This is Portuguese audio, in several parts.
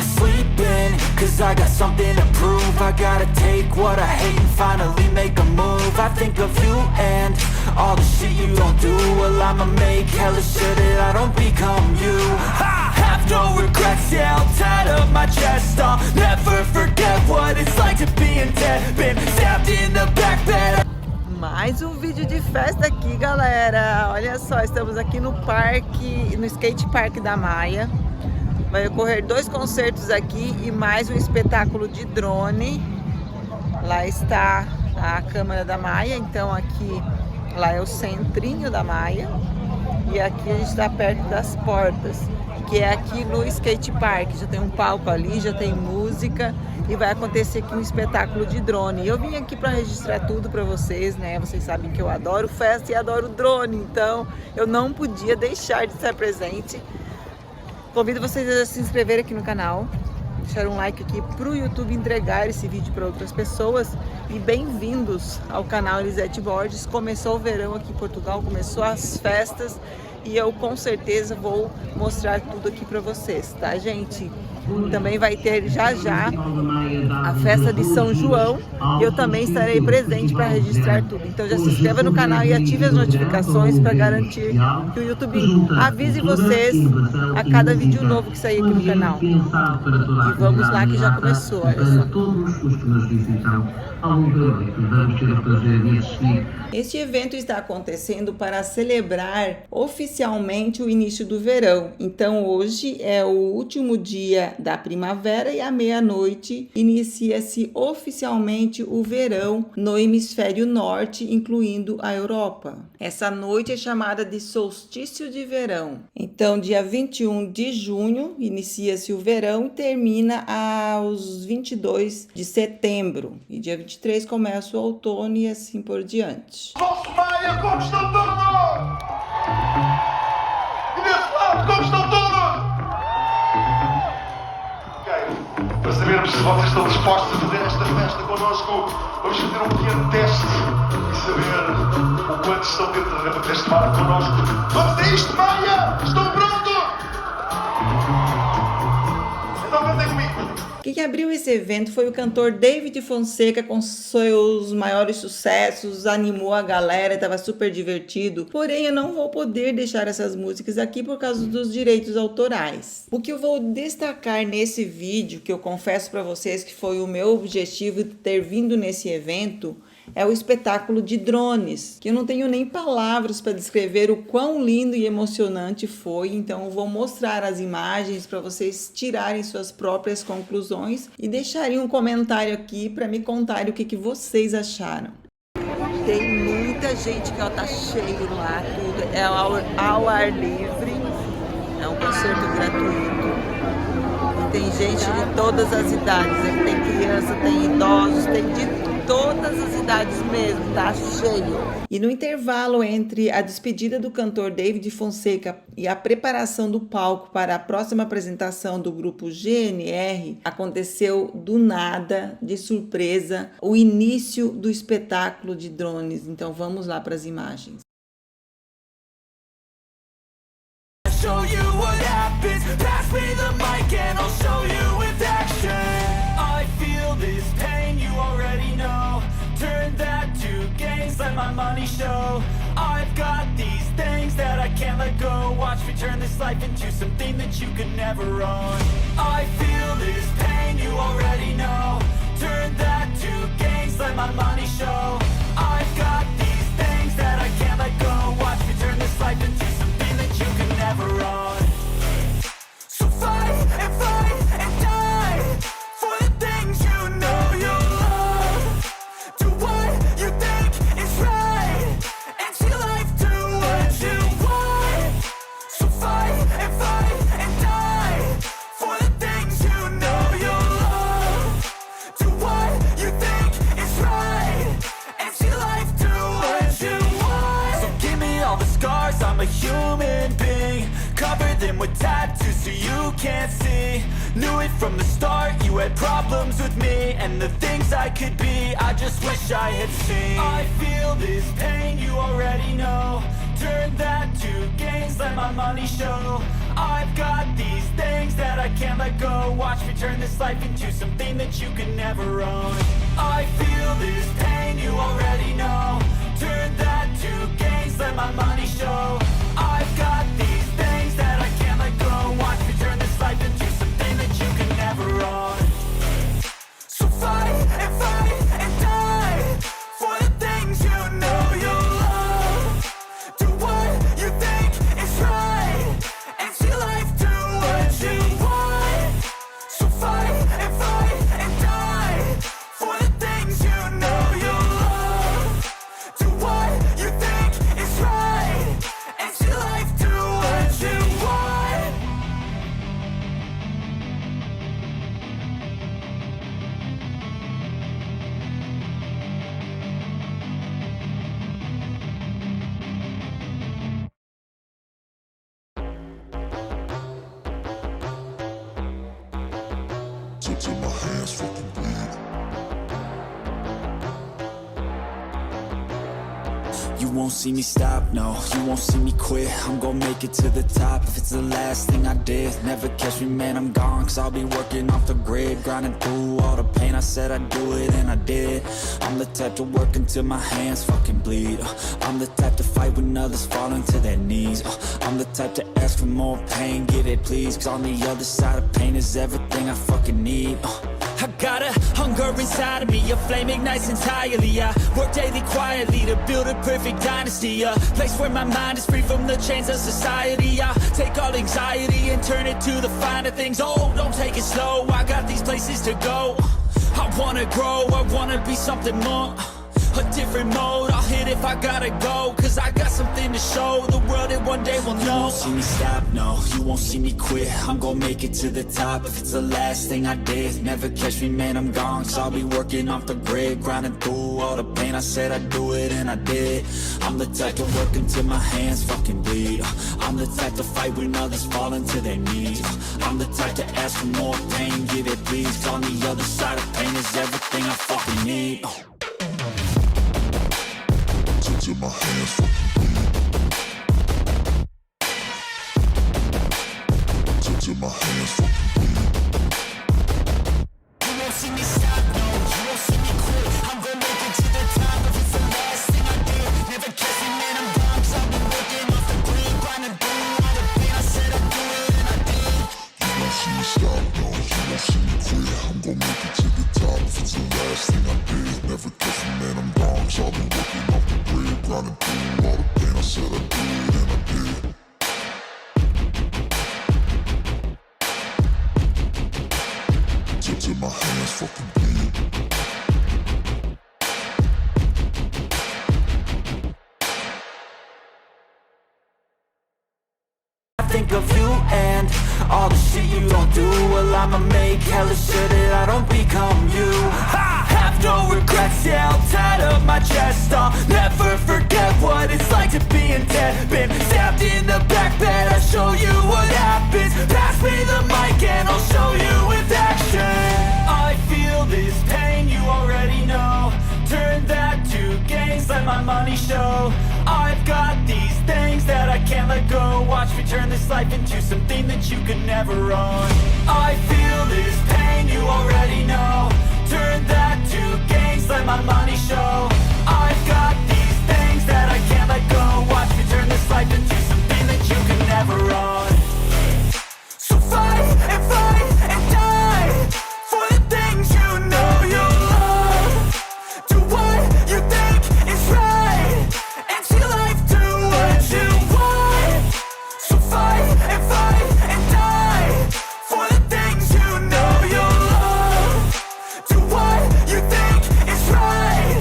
wanna sleep in, cause I got something to prove. I gotta take what I hate and finally make a move. I think of you and all the shit you don't do. Well, I'ma make hella sure that I don't become you. I have no regrets, yeah, I'll tie up my chest. I'll never forget what it's like to be in debt. Been stabbed in the back bed. Mais um vídeo de festa aqui, galera. Olha só, estamos aqui no parque, no skate park da Maia. Vai ocorrer 2 concertos aqui e mais um espetáculo de drone. Lá está a Câmara da Maia, então aqui, lá é o centrinho da Maia. E aqui a gente está perto das portas, que é aqui no skate park. Já tem um palco ali, já tem música e vai acontecer aqui um espetáculo de drone. Eu vim aqui para registrar tudo para vocês, né? Vocês sabem que eu adoro festa e adoro drone, então eu não podia deixar de estar presente. Convido vocês a se inscreverem aqui no canal, deixar um like aqui para o YouTube entregar esse vídeo para outras pessoas. E bem-vindos ao canal Elisete Borges. Começou o verão aqui em Portugal, começou as festas e eu com certeza vou mostrar tudo aqui para vocês, tá, gente? Também vai ter já a festa de São João. Eu também estarei presente para registrar tudo. Então já se inscreva no canal e ative as notificações para garantir que o YouTube avise vocês a cada vídeo novo que sair aqui no canal. E vamos lá que já começou, olha só. Este evento está acontecendo para celebrar oficialmente o início do verão. Então hoje é o último dia da primavera e à meia-noite inicia-se oficialmente o verão no hemisfério norte, incluindo a Europa. Essa noite é chamada de solstício de verão. Então dia 21 de junho inicia-se o verão e termina aos 22 de setembro. E dia 23 começa o outono e assim por diante. Vosso Maia, como estão todos? E desse lado, como estão todos? Ok, para sabermos se vocês estão dispostos a fazer esta festa connosco, vamos fazer um pequeno teste e saber o quanto estão dentro deste mar connosco. Vamos a isto, Maia! Estão prontos? Então cantem comigo. Quem abriu esse evento foi o cantor David Fonseca com seus maiores sucessos, animou a galera, estava super divertido. Porém, eu não vou poder deixar essas músicas aqui por causa dos direitos autorais. O que eu vou destacar nesse vídeo, que eu confesso para vocês que foi o meu objetivo ter vindo nesse evento, é o espetáculo de drones, que eu não tenho nem palavras para descrever o quão lindo e emocionante foi. Então eu vou mostrar as imagens para vocês tirarem suas próprias conclusões e deixarem um comentário aqui para me contarem o que vocês acharam. Tem muita gente que tá cheio lá, tudo é ao ar livre, é um concerto gratuito. E tem gente de todas as idades, tem criança, tem idosos, tem de todas as idades mesmo, tá cheio. E no intervalo entre a despedida do cantor David Fonseca e a preparação do palco para a próxima apresentação do grupo GNR, aconteceu do nada, de surpresa, o início do espetáculo de drones. Então vamos lá para as imagens. Show you what happens. Pass me the mic and I'll show you with action. I feel this pain, you already know. Turn that to gains, let my money show. I've got these things that I can't let go. Watch me turn this life into something that you could never own. I feel this pain, you already know. Turn that to gains, let my money show. I've got these things that I can't let go. Watch me turn this life into something that you could never own. So fight and die for the things you know you love. Do what you think is right and see life do what you want. So fight and die for the things you know you love. Do what you think is right and see life do what you want. So give me all the scars, I'm a human being. Cover them with tattoos so you can't see. Knew it from the start, you had problems with me and the things I could be, I just wish I had seen. I feel this pain, you already know. Turn that to gains, let my money show. I've got these things that I can't let go. Watch me turn this life into something that you can never own. I feel this pain, you already know. Turn that to gains, let my money show. I've got these things that I can't let go. Watch me turn this life into something that you can never own. So fight and die for the things you know you love. Do what you think is right and see life do what you want. So fight and die for the things you know you love. Do what you think is right and see life do what you want. Till my hands fucking bleed. You won't see me stop, no, you won't see me quit. I'm gonna make it to the top if it's the last thing I did. Never catch me, man, I'm gone, cause I'll be working off the grid. Grinding through all the pain, I said I'd do it and I did. I'm the type to work until my hands fucking bleed. I'm the type to fight when others falling to their knees. I'm the type to ask for more pain, give it please. Cause on the other side of pain is everything I fucking need. I got a hunger inside of me, a flame ignites entirely. I work daily quietly to build a perfect dynasty. A place where my mind is free from the chains of society. I take all anxiety and turn it to the finer things. Oh, don't take it slow, I got these places to go. I wanna grow, I wanna be something more. A different mode, I'll hit if I gotta go. Cause I got something to show the world that one day will know. You won't see me stop, no, you won't see me quit. I'm gonna make it to the top if it's the last thing I did. Never catch me, man, I'm gone, cause I'll be working off the grid. Grinding through all the pain, I said I'd do it and I did. I'm the type to work until my hands fucking bleed. I'm the type to fight when others fall into their knees. I'm the type to ask for more pain, give it please. Cause on the other side of pain is everything I fucking need. Till my hands fucking bleed. Till my hands fucking bleed. You won't see me stop, no, you won't see me quit. I'm gonna make it to the top if it's the last thing I did. Never catch me, man, I'm gone, cause I've been working off the grid. Grinding through all the pain, I said I'd do it and I did. You won't see me stop, no, you won't see me quit. I'm gonna make it to the top if it's the last thing I did. Never catch me, man, I'm gone, cause I've been working off the grid. Grinding through all the pain, I said I'd do it and I did. Till my hands fucking bleed. I think of you and all the shit you don't do. Well, I'ma make hella sure that I don't become you. I have no regrets, yeah, I'll tie up my chest. I'll never forget what it's like to be in debt. Been stabbed in the back bed, I'll show you what happens. Pass me the mic and I'll show you with action. I feel this pain, you already know. Turn that to gains, let my money show. I've got these things that I can't let go. Watch me turn this life into something that you could never own. I feel this pain, you already know. Turn that to gains, let my money show. I've got these things that I can't let go. Watch me turn this life into something that you could never own. So fight and die for the things you know you love. Do what you think is right and see life do what you want. So fight and die for the things you know you love. Do what you think is right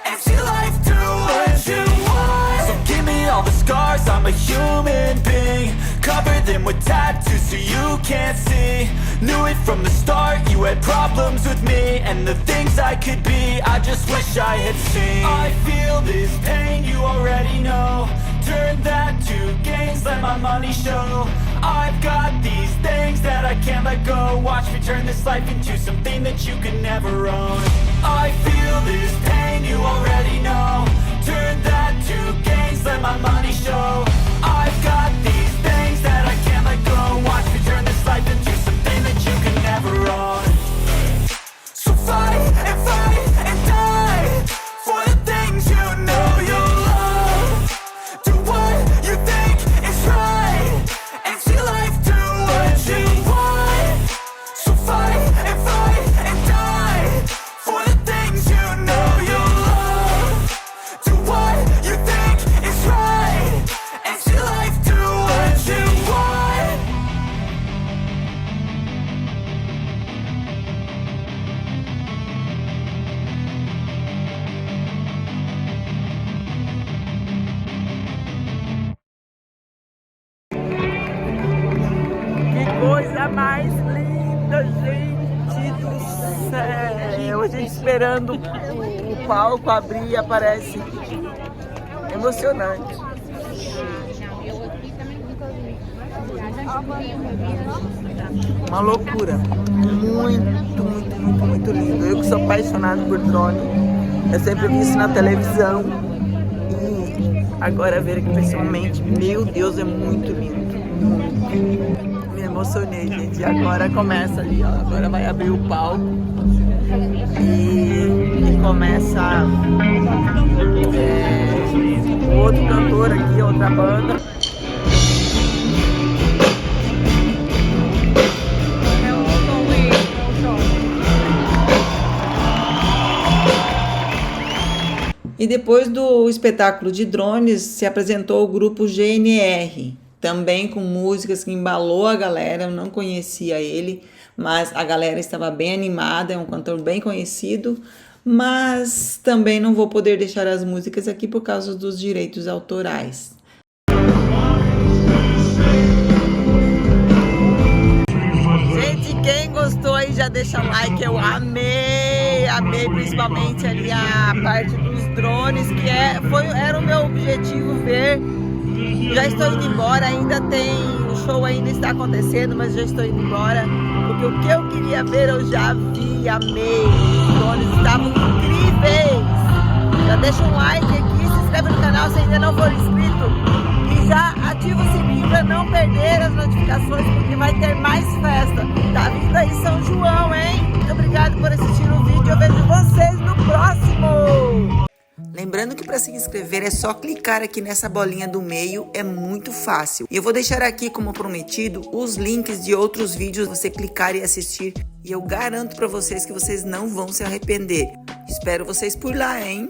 and see life do what you want. So give me all the scars, I'm a human being. Cover them with tattoos so you can't see. Knew it from the start, you had problems with me and the things I could be, I just wish I had seen. I feel this pain, you already know. Turn that to gains, let my money show. I've got these things that I can't let go. Watch me turn this life into something that you could never own. I feel this pain, you already know. Turn that to gains, let my money show. I've got these things that I can't let go. gente esperando o palco abrir e aparece. Emocionante. Uma loucura. Muito lindo. Eu que sou apaixonado por drone. Eu sempre vi isso na televisão. E agora ver aqui pessoalmente, meu Deus, é muito lindo. Me emocionei, gente. E agora começa ali, ó. Agora vai abrir o palco. E começa outro cantor aqui, outra banda. E depois do espetáculo de drones, se apresentou o grupo GNR, também com músicas que embalou a galera. Eu não conhecia ele, mas a galera estava bem animada, é um cantor bem conhecido, mas também não vou poder deixar as músicas aqui por causa dos direitos autorais. Gente, quem gostou aí já deixa like, eu amei principalmente ali a parte dos drones, que era o meu objetivo ver. Já estou indo embora, o show ainda está acontecendo, mas já estou indo embora, porque o que eu queria ver eu já vi, amei, os drones estavam incríveis. Já deixa um like aqui, se inscreve no canal se ainda não for inscrito e já ativa o sininho para não perder as notificações, porque vai ter mais festa. Tá vindo aí São João, hein? Muito obrigado por assistir o vídeo, eu vejo vocês no próximo! Lembrando que para se inscrever é só clicar aqui nessa bolinha do meio, é muito fácil. E eu vou deixar aqui, como prometido, os links de outros vídeos, você clicar e assistir. E eu garanto para vocês que vocês não vão se arrepender. Espero vocês por lá, hein?